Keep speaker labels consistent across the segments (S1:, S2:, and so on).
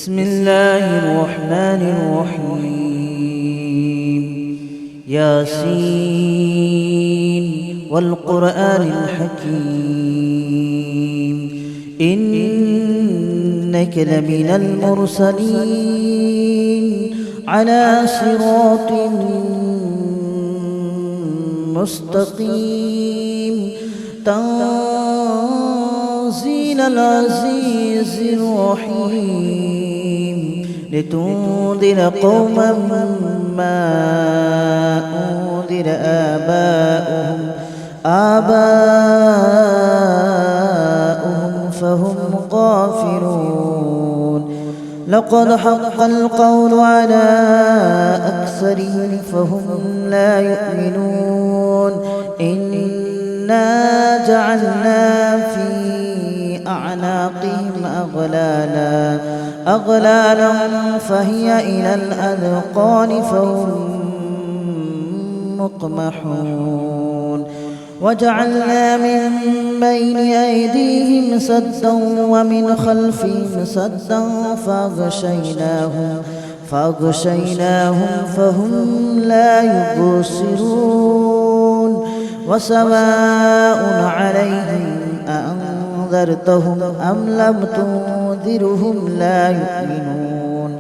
S1: بسم الله الرحمن الرحيم ياسين والقرآن الحكيم إنك لمن المرسلين على صراط مستقيم تنزيل العزيز الرحيم لتنذر قوما ما أنذر آباؤهم فهم غافلون لقد حق القول على أكثرهم فهم لا يؤمنون إنا جعلنا في أعناقهم أغلالا فهي إلى الأذقان فهم مقمحون وجعلنا من بين أيديهم سدا ومن خلفهم سدا فأغشيناهم فهم لا يبصرون وسواء عليهم أأنذرتهم أم لم تنذرهم لا يؤمنون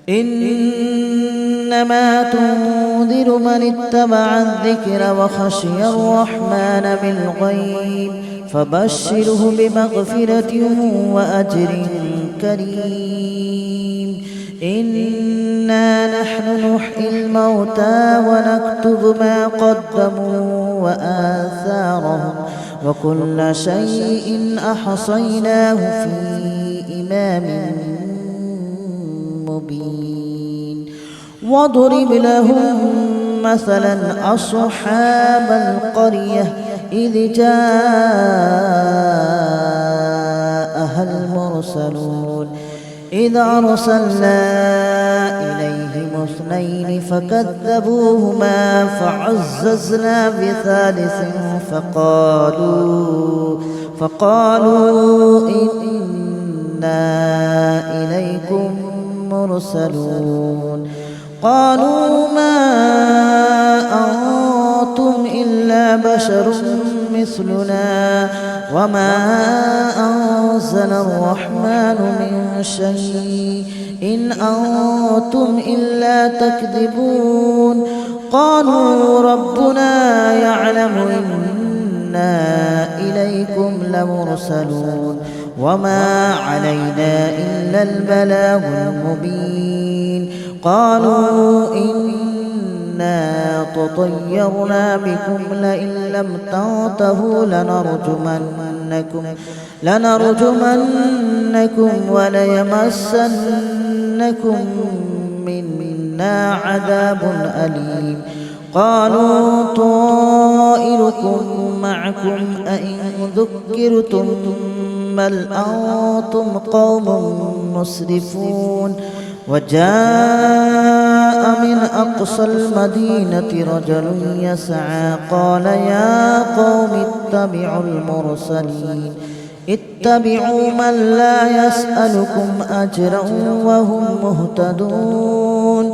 S1: إنما تنذر من اتبع الذكر وخشي الرحمن بالغيب فبشره بمغفرة وأجر كريم إنا نحن نحيي الموتى ونكتب ما قدموا وآثارهم وكل شيء أحصيناه في إمام مبين واضرب لهم مثلا أصحاب القرية إذ جاءها المرسلون إذ أرسلنا إليهم اثنين فكذبوهما فعززنا بثالث فقالوا إنا إليكم مرسلون قالوا ما أنتم إلا بشر مثلنا وما أنزل الرحمن من شيء إن أنتم إلا تكذبون قالوا ربنا يعلم إنا إليكم لمرسلون وما علينا إلا البلاغ المبين قالوا إنا تطيرنا بكم لئن لم تنتهوا لنرجمنكم وليمسنكم منا عذاب أليم قالوا طائركم معكم أئن ذكرتم بل أنتم قوم مسرفون وجاء من أقصى المدينة رجل يسعى قال يا قوم اتبعوا من لا يسألكم أجرا وهم مهتدون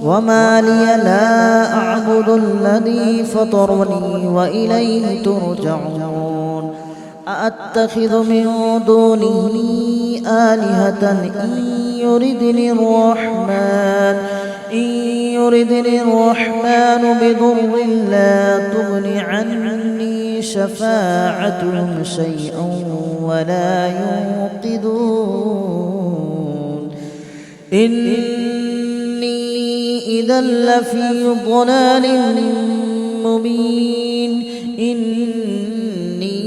S1: وما لي لا أعبد الذي فطرني وإليه ترجعون أأتخذ من دونه آلهة إن يردني الرحمن بضر لا تغن عني شفاعتهم شيئا ولا ينقذون إني إذا لفي ضلال مبين إني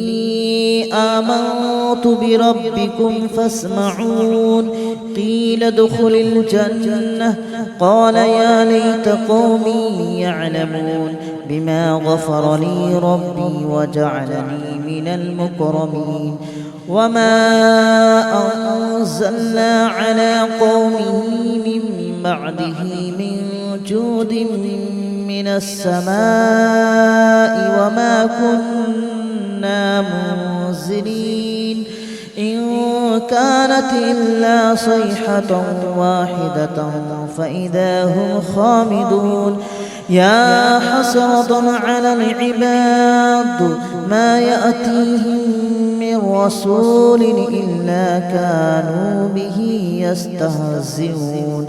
S1: آمنت بربكم فاسمعون قيل ادخل الجنة قال يا ليت قومي يعلمون بما غفر لي ربي وجعلني من المكرمين وما أنزلنا على قومه من بعده من جود من السماء وما كنا منزلين إن كانت إلا صيحة واحدة فإذا هم خامدون يا حسرة على العباد ما يأتيهم من رسول إلا كانوا به يستهزئون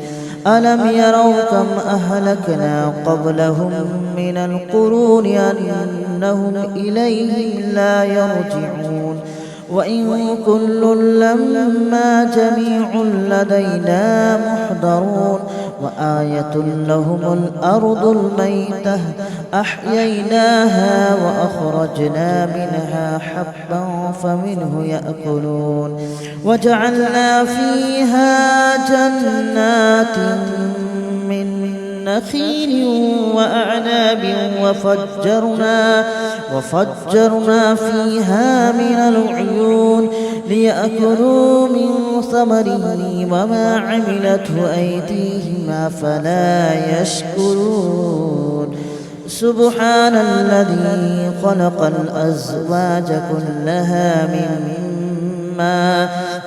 S1: ألم يروا كم أهلكنا قبلهم من القرون أنهم إليهم لا يرجعون وإن كل لما جميع لدينا محضرون وآية لهم الأرض الميتة أحييناها وأخرجنا منها حبا فمنه يأكلون وجعلنا فيها جنات من نخيل وأعناب وفجرنا فيها من العيون ليأكلوا من ثمره وما عملته أيديهم أفلا يشكرون سبحان الذي خلق الأزواج كلها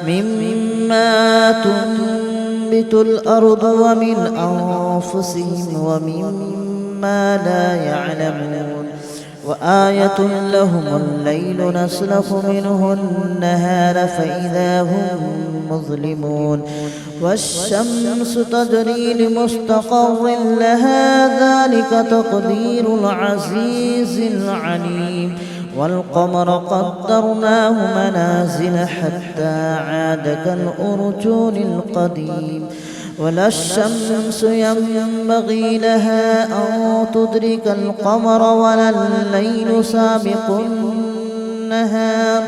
S1: مما تنبت الأرض ومن أنفسهم ومما لا يعلمون وآية لهم الليل نسلخ منه النهار فإذا هم مظلمون والشمس تجري لمستقر لها ذلك تقدير العزيز العليم والقمر قدرناه منازل حتى عاد كالأرجون القديم ولا الشمس ينبغي لها أن تدرك القمر ولا الليل سابق النهار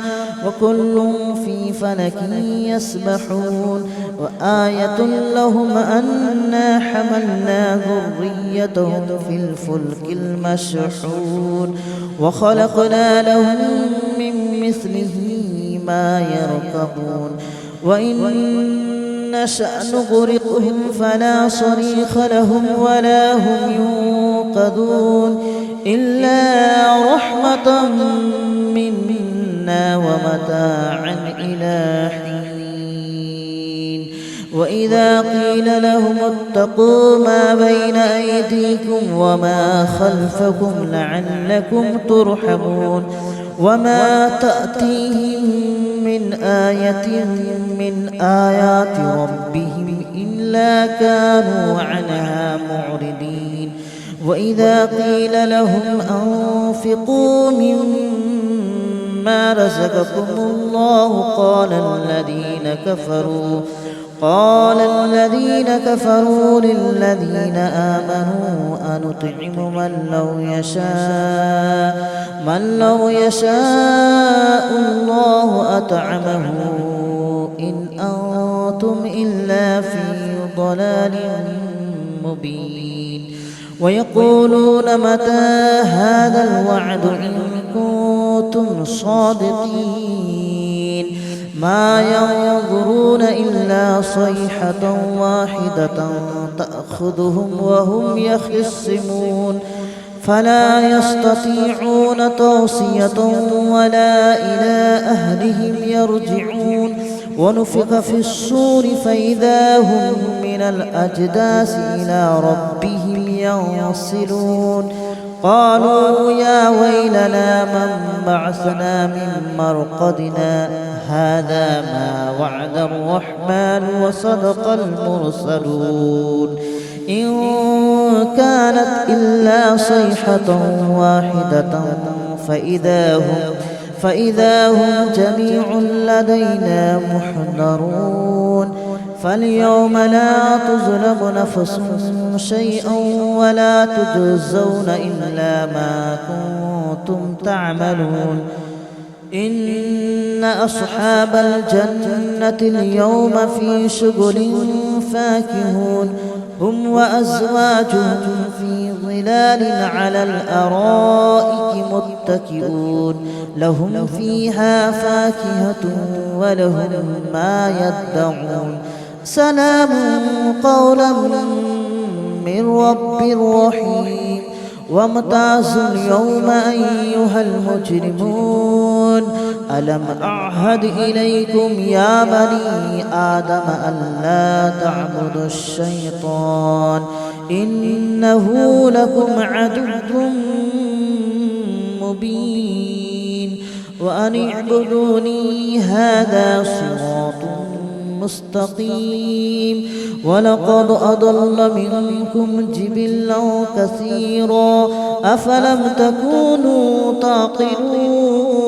S1: وكل في فلك يسبحون وآية لهم أنا حملنا ذريتهم في الفلك المشحون وخلقنا لهم من مثله ما يركبون وإن نشأ نغرقهم فلا صريخ لهم ولا هم ينقذون إلا رحمة منا ومتاعا إلى حين وإذا قيل لهم اتقوا ما بين أيديكم وما خلفكم لعلكم ترحمون وما تأتيهم من آية من آيات ربهم إلا كانوا عنها معرضين وإذا قيل لهم أنفقوا مما رزقكم الله قال الذين كفروا للذين آمنوا أنطعم من لو يشاء الله أطعمه إن أنتم إلا في ضلال مبين ويقولون متى هذا الوعد إن كنتم صادقين ما ينظرون إلا صيحة واحدة تأخذهم وهم يخصمون فلا يستطيعون توصية ولا إلى أهلهم يرجعون ونفخ في الصور فإذا هم من الأجداث إلى ربهم ينسلون قالوا يا ويلنا من بعثنا من مرقدنا هذا ما وعد الرحمن وصدق المرسلون إن كانت إلا صيحة واحدة فإذا هم جميع لدينا محضرون فاليوم لا تظلم نفس شيئا ولا تجزون إلا ما كنتم تعملون إن أصحاب الجنة اليوم في شغل فاكهون هم وأزواجهم في ظلال على الأرائك متكئون لهم فيها فاكهة ولهم ما يدعون سلام قولا من رب رحيم وامتازوا اليوم أيها المجرمون ألم أعهد إليكم يا بني آدم ألا تعبدوا الشيطان إنه لكم عدو مبين وأن اعبدوني هذا صراط مستقيم ولقد أضل منكم جبلا كثيرا أفلم تكونوا تعقلون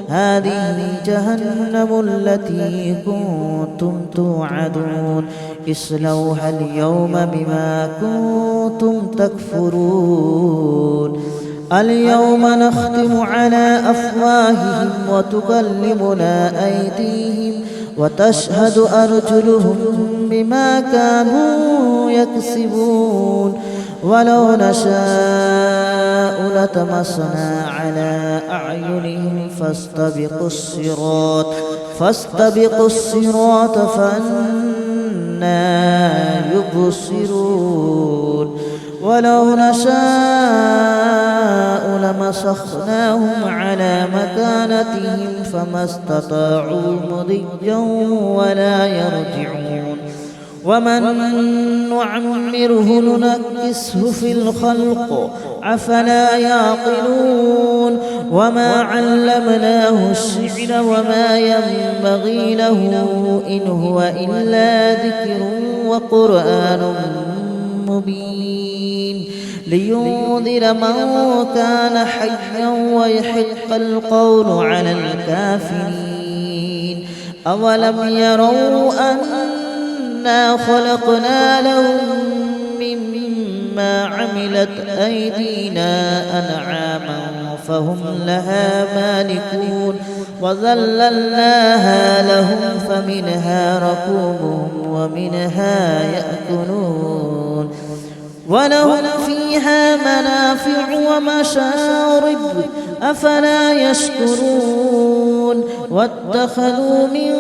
S1: هذه جهنم التي كنتم توعدون اصلوها اليوم بما كنتم تكفرون اليوم نختم على أفواههم وتكلمنا أيديهم وتشهد أرجلهم بما كانوا يكسبون ولو نشاء لطمسنا على أعينهم فاستبقوا الصراط فأنى يبصرون ولو نشاء لمسخناهم على مكانتهم فما استطاعوا مضيا ولا يرجعون ومن نعمره ننكسه في الخلق أفلا يعقلون وما علمناه الشعر وما ينبغي له إن هو إلا ذكر وقرآن مبين لينذر من كان حيا ويحق القول على الكافرين أولم يروا أنا خلقنا لهم مما عملت أيدينا أنعاما فهم لها مالكون وذللناها لهم فمنها ركوبهم ومنها يأكلون ولهم فيها منافع ومشارب أفلا يشكرون واتخذوا من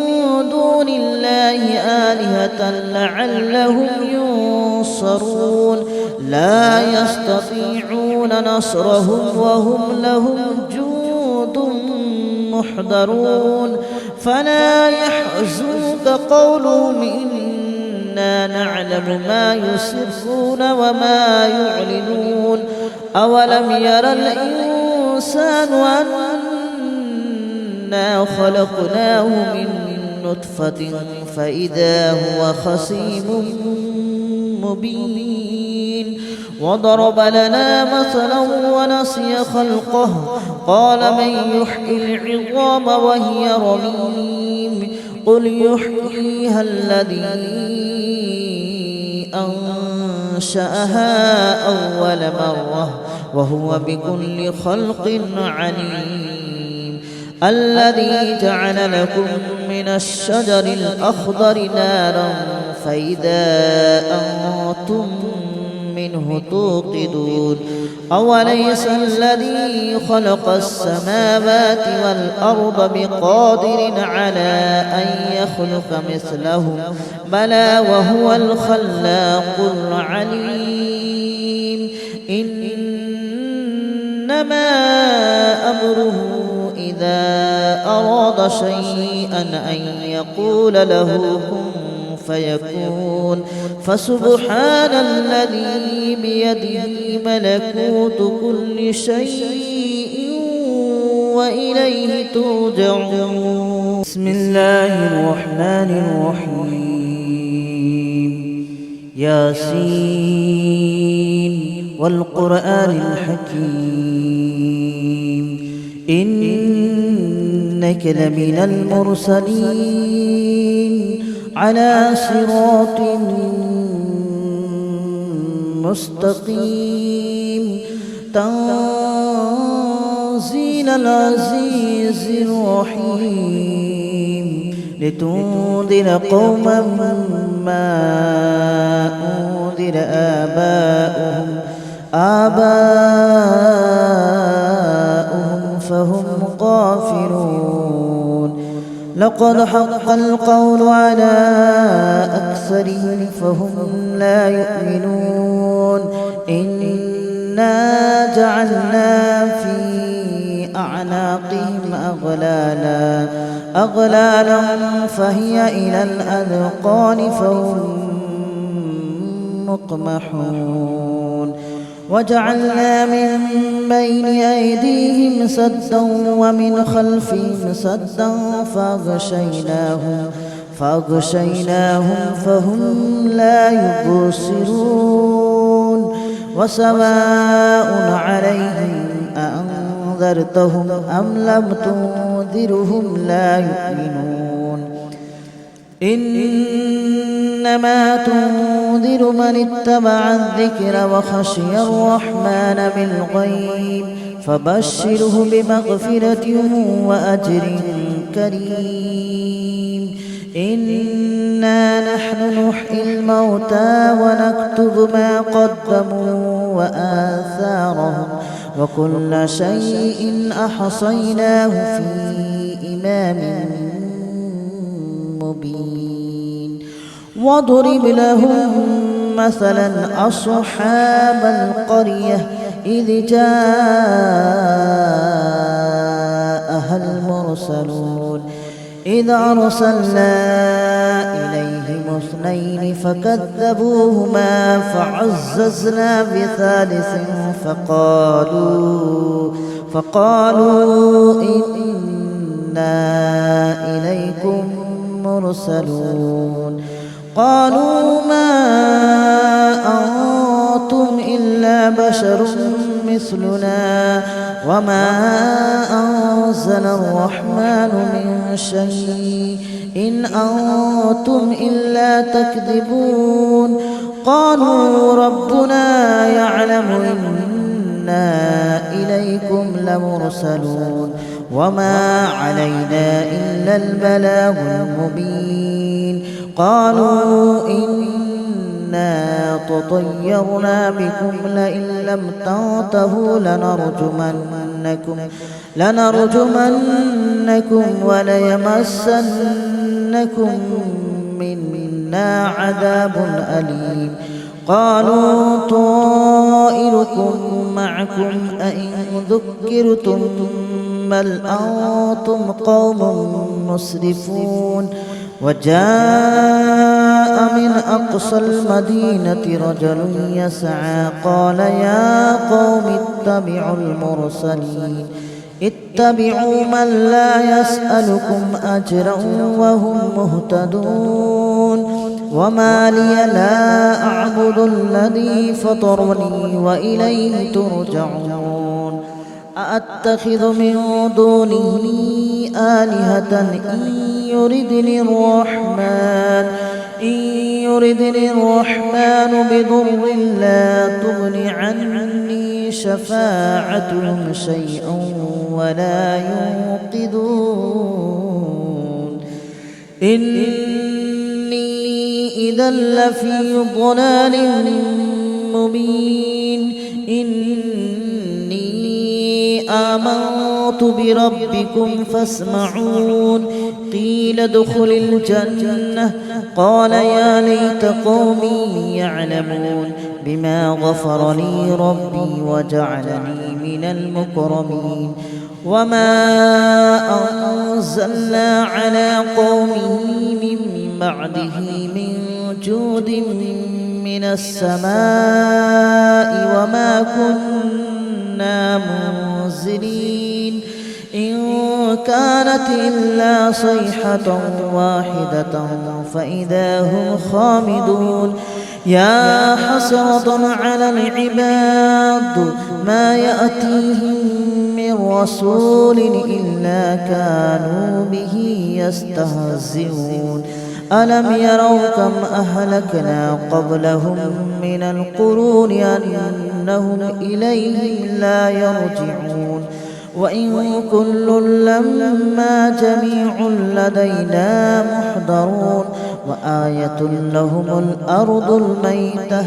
S1: دون الله آلهة لعلهم ينصرون لا يستطيعون نصرهم وهم لهم جند محضرون فلا يحزنك قولهم إنا نعلم ما يسرون وما يعلنون أولم ير الإنسان أنا خلقناه من نطفة فإذا هو خصيم مبين وضرب لنا مثلا ونسي خلقه قال من يحيي العظام وهي رميم قل يحييها الذي أنشأها أول مرة وهو بكل خلق عليم الذي جعل لكم من الشجر الأخضر نارا فإذا أنتم منه توقدون أوليس الذي خلق السماوات والأرض بقادر على أن يخلق مثلهم بلى وهو الخلاق العليم إنما أمره إذا أراد شيئا أن يقول له كن فيكون فسبحان الذي بيده ملكوت كل شيء وإليه ترجعون بسم الله الرحمن الرحيم ياسين والقرآن الحكيم إنك لمن المرسلين على صراط مستقيم تنزيل العزيز الرحيم لتنذر قوما ما أنذر آباؤهم فهم غافلون لقد حق القول على أكثرهم فهم لا يؤمنون إنا جعلنا في أعناقهم أغلالا فهي إلى الأذقان فهم مقمحون وجعلنا من بين أيديهم سدا ومن خلفهم سدا فأغشيناهم فهم لا يبصرون وسواء عليهم أأنذرتهم أم لم تنذرهم لا يؤمنون إنما تنذر من اتبع الذكر وخشي الرحمن بالغيب فبشره بمغفرة وأجر كريم إنا نحن نحيي الموتى ونكتب ما قدموا وآثارهم وكل شيء أحصيناه في إمام مبين واضرب لهم مثلا أصحاب القرية إذ جاءها المرسلون إذ أرسلنا إليهم اثنين فكذبوهما فعززنا بثالث فقالوا إنا إليكم مرسلون قالوا ما أنتم إلا بشر مثلنا وما أنزل الرحمن من شيء إن أنتم إلا تكذبون قالوا ربنا يعلم إنا إليكم لمرسلون وما علينا إلا البلاغ المبين قالوا إنا تطيرنا بكم لئن لم تنتهوا لنرجمنكم وليمسنكم منا عذاب أليم قالوا طائركم معكم أئن ذكرتم بل أنتم قوم مسرفون وجاء من أقصى المدينة رجل يسعى قال يا قوم اتبعوا من لا يسألكم أجرا وهم مهتدون وما لي لا أعبد الذي فطرني وإليه ترجعون أأتخذ من دونه آلهة إن يردني الرحمن بضر لا تغن عني شفاعتهم شيئا ولا ينقذون إني إذا لفي ضلال مبين آمنت بربكم فاسمعون قيل ادخل الجنة قال يا ليت قومي يعلمون بما غفر لي ربي وجعلني من المكرمين وما أنزلنا على قومه من بعده من جود من السماء وما كنا منزلين إن كانت إلا صيحة واحدة فإذا هم خامدون يا حسرة على العباد ما يأتيهم من رسول إلا كانوا به يستهزئون ألم يروا كم أهلكنا قبلهم من القرون أنهم إليهم لا يرجعون وإن كل لما جميع لدينا محضرون وآية لهم الأرض الميتة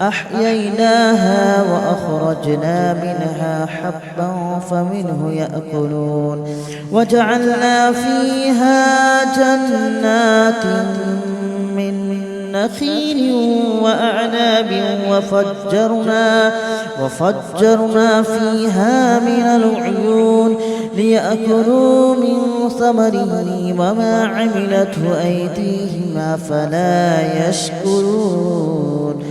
S1: أحييناها وأخرجنا منها حبا فمنه يأكلون وجعلنا فيها جنات من نخيل وأعناب وفجرنا فيها من العيون ليأكلوا من ثمره وما عملته أيديهم أفلا يشكرون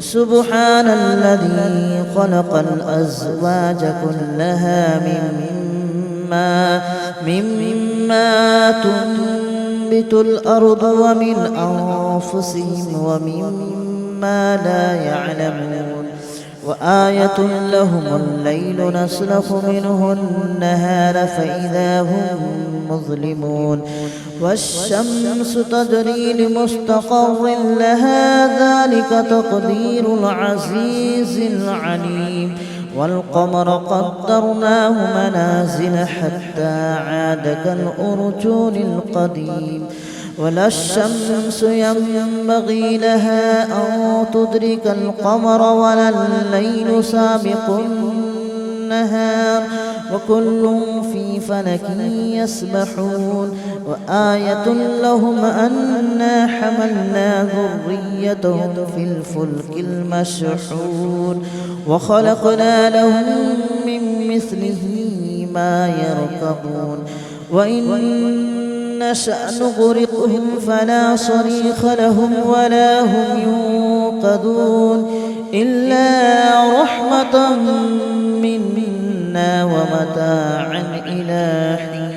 S1: سبحان الذي خلق الأزواج كلها مما تنبت الأرض ومن أنفسهم ومما لا يعلمون وآية لهم الليل نسلخ منه النهار فإذا هم مظلمون والشمس تجري لمستقر لها ذلك تقدير العزيز العليم والقمر قدرناه منازل حتى عاد كالأرجون القديم ولا الشمس ينبغي لها أن تدرك القمر ولا الليل سابق النهار وكل في فلك يسبحون وآية لهم أنا حملنا ذريتهم في الفلك المشحون وخلقنا لهم من مثله ما يركبون وإن نشأ نغرقهم فلا صريخ لهم ولا هم ينقذون إلا رحمة منا ومتاعا إلى حين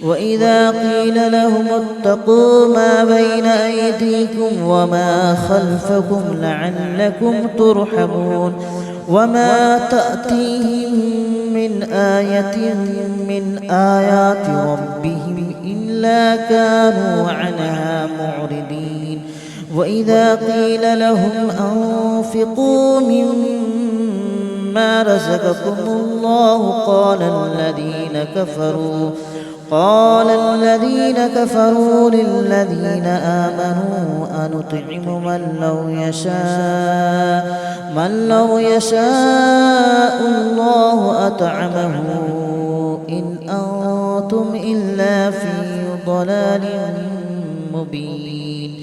S1: وإذا قيل لهم اتقوا ما بين أيديكم وما خلفكم لعلكم ترحمون وما تأتيهم من آية من آيات ربهم إلا كانوا عنها معرضين وإذا قيل لهم أنفقوا مما رزقكم الله قال الذين كفروا للذين آمنوا أنطعم من لو يشاء الله أطعمه إن أنتم إلا في ضلال مبين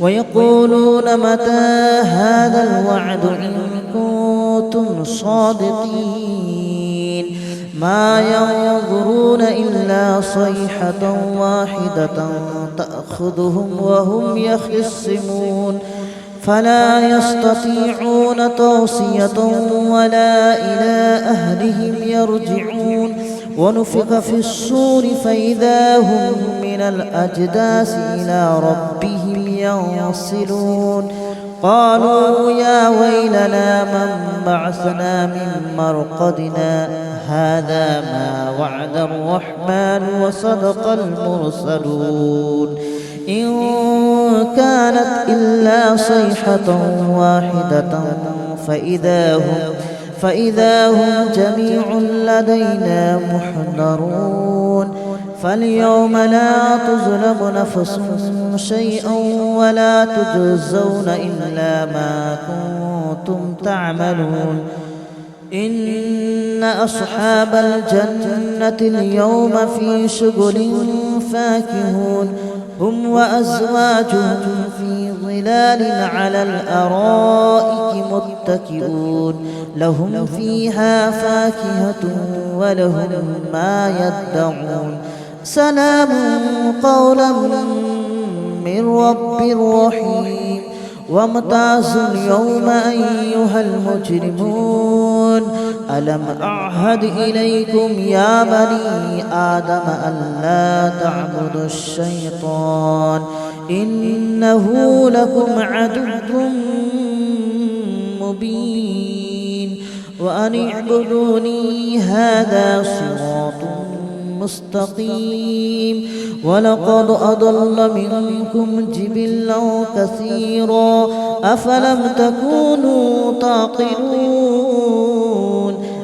S1: ويقولون متى هذا الوعد إن كنتم صادقين ما ينظرون إلا صيحة واحدة تأخذهم وهم يخصمون فلا يستطيعون توصية ولا إلى أهلهم يرجعون ونفخ في الصور فإذا هم من الأجداث إلى ربهم ينصلون قالوا يا ويلنا من بعثنا من مرقدنا هذا ما وعد الرحمن وصدق المرسلون إن كانت إلا صيحة واحدة فإذا هم جميع لدينا محضرون فاليوم لا تظلم نفس شيئا ولا تجزون إلا ما كنتم تعملون إن أصحاب الجنة اليوم في شغل فاكهون هم وأزواجهم في ظلال على الأرائك متكئون لهم فيها فاكهة ولهم ما يدعون سلام قولا من رب رحيم وامتازوا اليوم أيها المجرمون ألم أعهد إليكم يا بني آدم ألا تعبدوا الشيطان إنه لكم عدو مبين وأن اعبدوني هذا صراط مستقيم ولقد أضل منكم جبلا كثيرا أفلم تكونوا تعقلون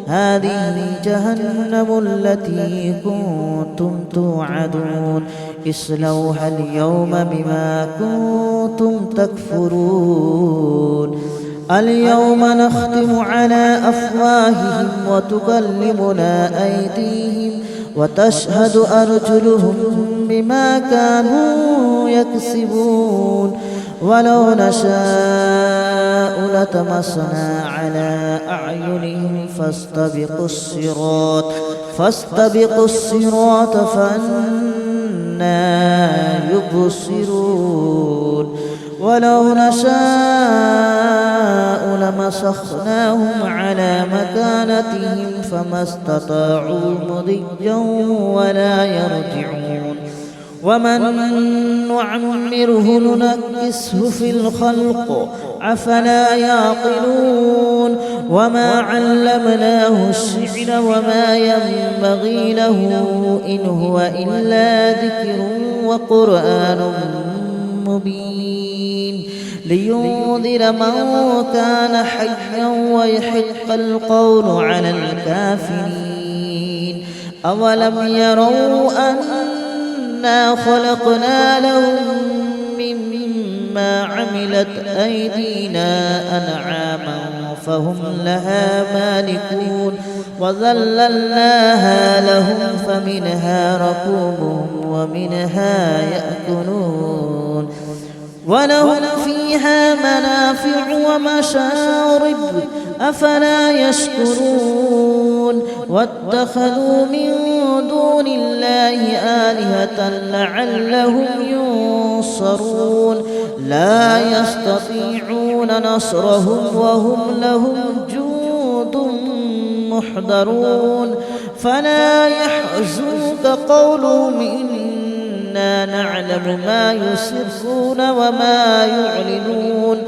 S1: هذه جهنم التي كنتم توعدون اصلوها اليوم بما كنتم تكفرون اليوم نختم على أفواههم وتكلمنا أيديهم وتشهد أرجلهم بما كانوا يكسبون ولو نشاء لطمسنا على أعينهم فاستبقوا الصراط فأنى يبصرون ولو نشاء لمسخناهم على مكانتهم فما استطاعوا مضيا ولا يرجعون ومن نعمره ننكسه في الخلق أفلا يعقلون وما علمناه الشعر وما ينبغي له إن هو إلا ذكر وقرآن مبين لينذر من كان حيا ويحق القول على الكافرين أولم يروا أنا خلقنا لهم مما عملت أيدينا أنعاما فهم لها مالكون وذللناها لهم فمنها ركوبهم ومنها يأكلون ولهم فيها منافع ومشارب أفلا يشكرون واتخذوا من دون الله آلهة لعلهم ينصرون لا يستطيعون نصرهم وهم لهم جند محضرون فلا يحزنك قولهم إنا نعلم ما يسرون وما يعلنون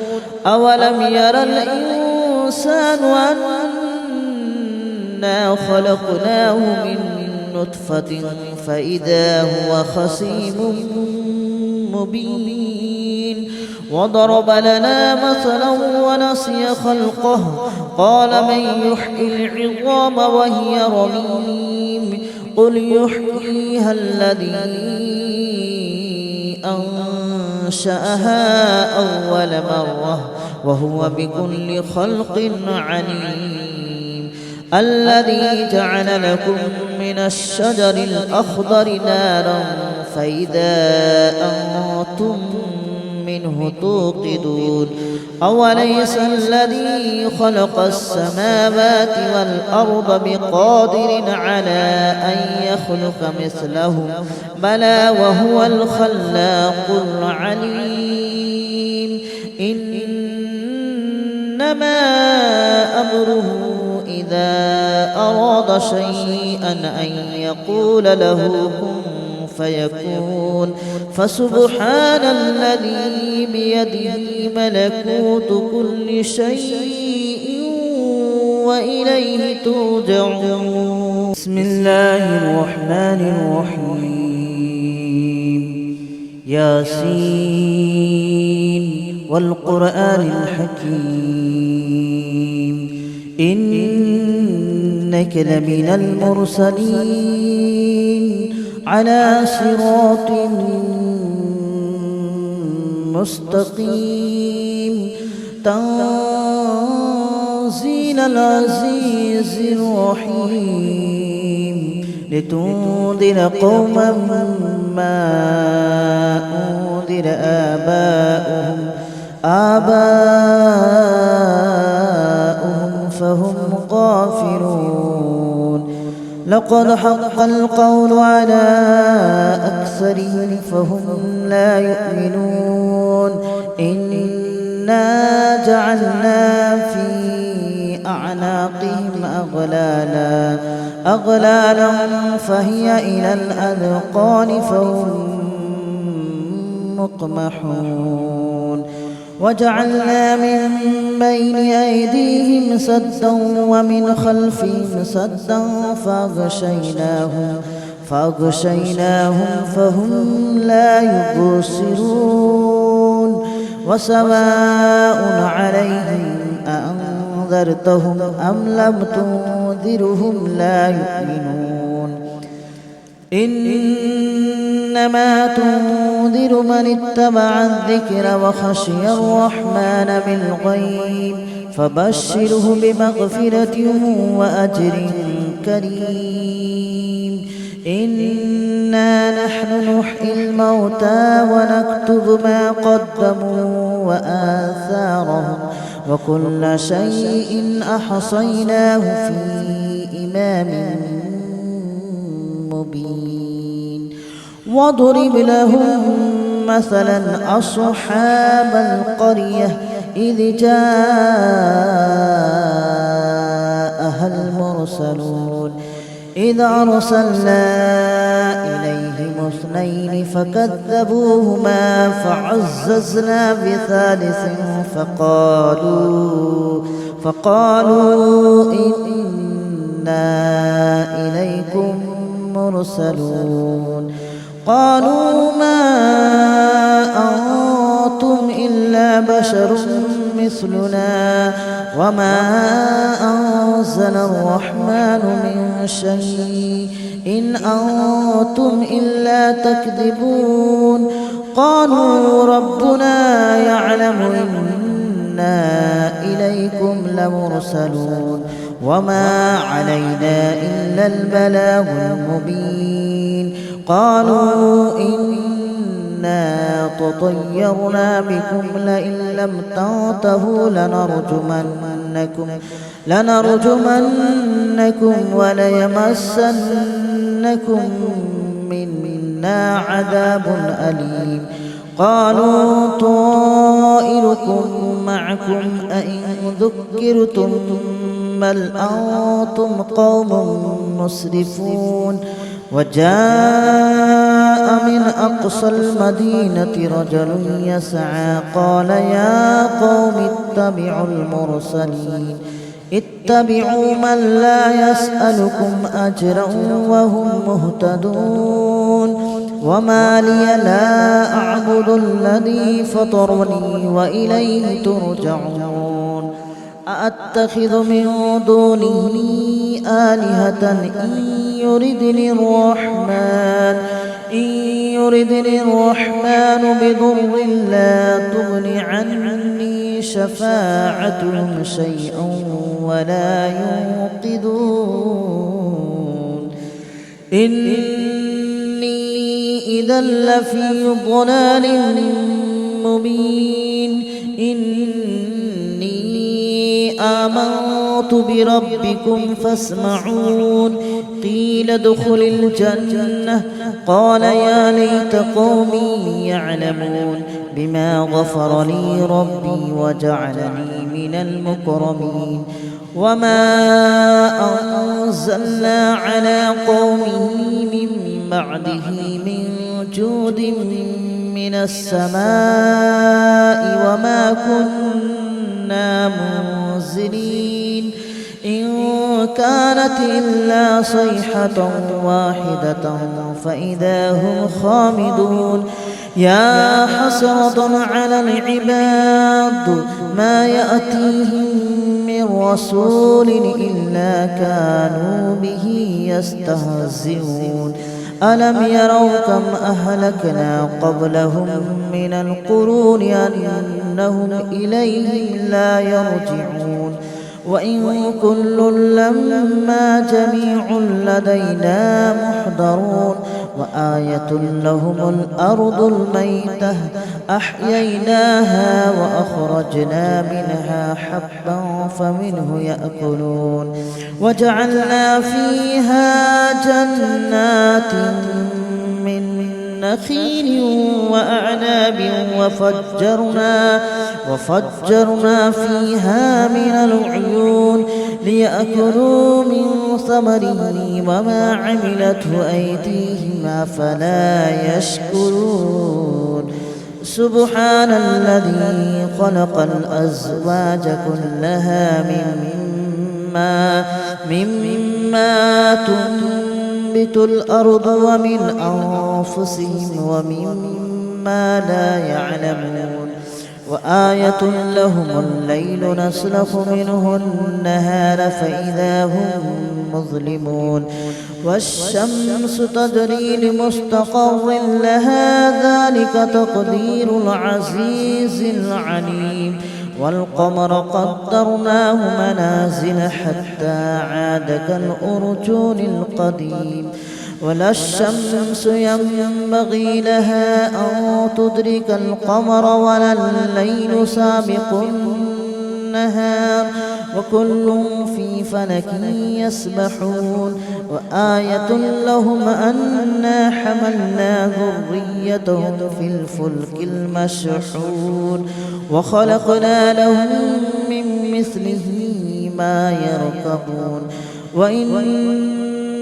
S1: أولم ير الإنسان أنا خلقناه من نطفة فإذا هو خصيم مبين وضرب لنا مثلا ونسي خلقه قال من يحيي العظام وهي رميم قل يحييها الذي أنشأها أول مرة وهو بكل خلق عليم الذي جعل لكم من الشجر الأخضر نارا فإذا أنتم منه توقدون أوليس الذي خلق السماوات والأرض بقادر على أن يخلق مثلهم بلى وهو الخلاق العليم إنما أمره إذا أراد شيئا أن يقول له كن فيكون فسبحان الذي بيده ملكوت كل شيء وإليه ترجعون بسم الله الرحمن الرحيم ياسين والقرآن الحكيم إنك لمن المرسلين على صراط مستقيم تنزيل العزيز الرحيم لتنذر قوما ما أنذر آباؤهم فهم غافلون لقد حق القول على أكثرهم فهم لا يؤمنون إنا جعلنا في أعناقهم أغلالا فهي إلى الأذقان فهم مقمحون وجعلنا من بين أيديهم سدا ومن خلفهم سدا فأغشيناهم فهم لا يبصرون وسواء عليهم أأنذرتهم أم لم تنذرهم لا يؤمنون إنما تنذر من اتبع الذكر وخشي الرحمن بالغيب فبشره بمغفرة وأجر كريم إنا نحن نحيي الموتى ونكتب ما قدموا وآثارهم وكل شيء أحصيناه في إمام مبين واضرب لهم مثلا أصحاب القرية إذ جاءها المرسلون إذ أرسلنا إليهم اثنين فكذبوهما فعززنا بثالث فقالوا إنا إليكم مرسلون قالوا ما أنتم إلا بشر مثلنا وما أنزل الرحمن من شيء إن أنتم إلا تكذبون قالوا ربنا يعلم إنا إليكم لمرسلون وما علينا إلا البلاغ المبين قالوا إنا تطيرنا بكم لئن لم تنتهوا لنرجمنكم وليمسنكم منا عذاب أليم قالوا طائركم معكم أئن ذكرتم بل أنتم قوم مسرفون وجاء من أقصى المدينة رجل يسعى قال يا قوم اتبعوا من لا يسألكم أجرا وهم مهتدون وما لي لا أعبد الذي فطرني وإليه ترجعون أأتخذ من دونه آلهة إن يردني الرحمن بضر لا تغن عني شفاعتهم شيئا ولا ينقذون إني إذا لفي ضلال مبين إني آمنت بربكم فاسمعون قيل ادخل الجنة قال يا ليت قومي يعلمون بما غفر لي ربي وجعلني من المكرمين وما أنزلنا على قومه من بعده من جود من السماء وما كنا منزلين إن كانت إلا صيحة واحدة فإذا هم خامدون يا حسرة على العباد ما يأتيهم من رسول إلا كانوا به يستهزئون ألم يروا كم أهلكنا قبلهم من القرون أنهم إليهم لا يرجعون وإن كل لما جميع لدينا محضرون وآية لهم الأرض الميتة أحييناها وأخرجنا منها حبا فمنه يأكلون وجعلنا فيها جنات من نخيل وأعناب وفجرنا فيها من العيون ليأكلوا من ثمره وما عملته أيديهم أفلا يشكرون سبحان الذي خلق الأزواج كلها مما تنبت الأرض ومن أنفسهم ومما لا يعلمون وآية لهم الليل نسلخ منه النهار فإذا هم مظلمون والشمس تجري لمستقر لها ذلك تقدير العزيز العليم والقمر قدرناه منازل حتى عاد كالأرجون القديم ولا الشمس ينبغي لها أن تدرك القمر ولا الليل سابق النهار وكل في فلك يسبحون وآية لهم أنا حملنا ذريتهم في الفلك المشحون وخلقنا لهم من مثله ما يركبون وإن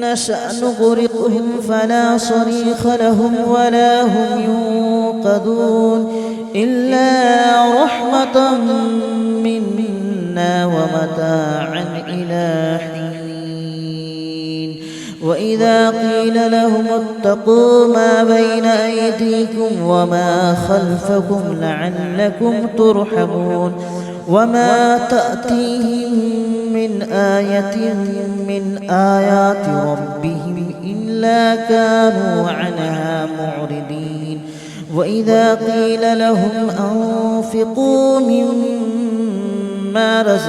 S1: نشأ نغرقهم فلا صريخ لهم ولا هم ينقذون إلا رحمة منا ومتاعا إلى حين وإذا قيل لهم اتقوا ما بين أيديكم وما خلفكم لعلكم ترحمون وما تأتيهم من آية من آيات ربهم إلا كانوا عنها معرضين وإذا قيل لهم أنفقوا مما رزقناكم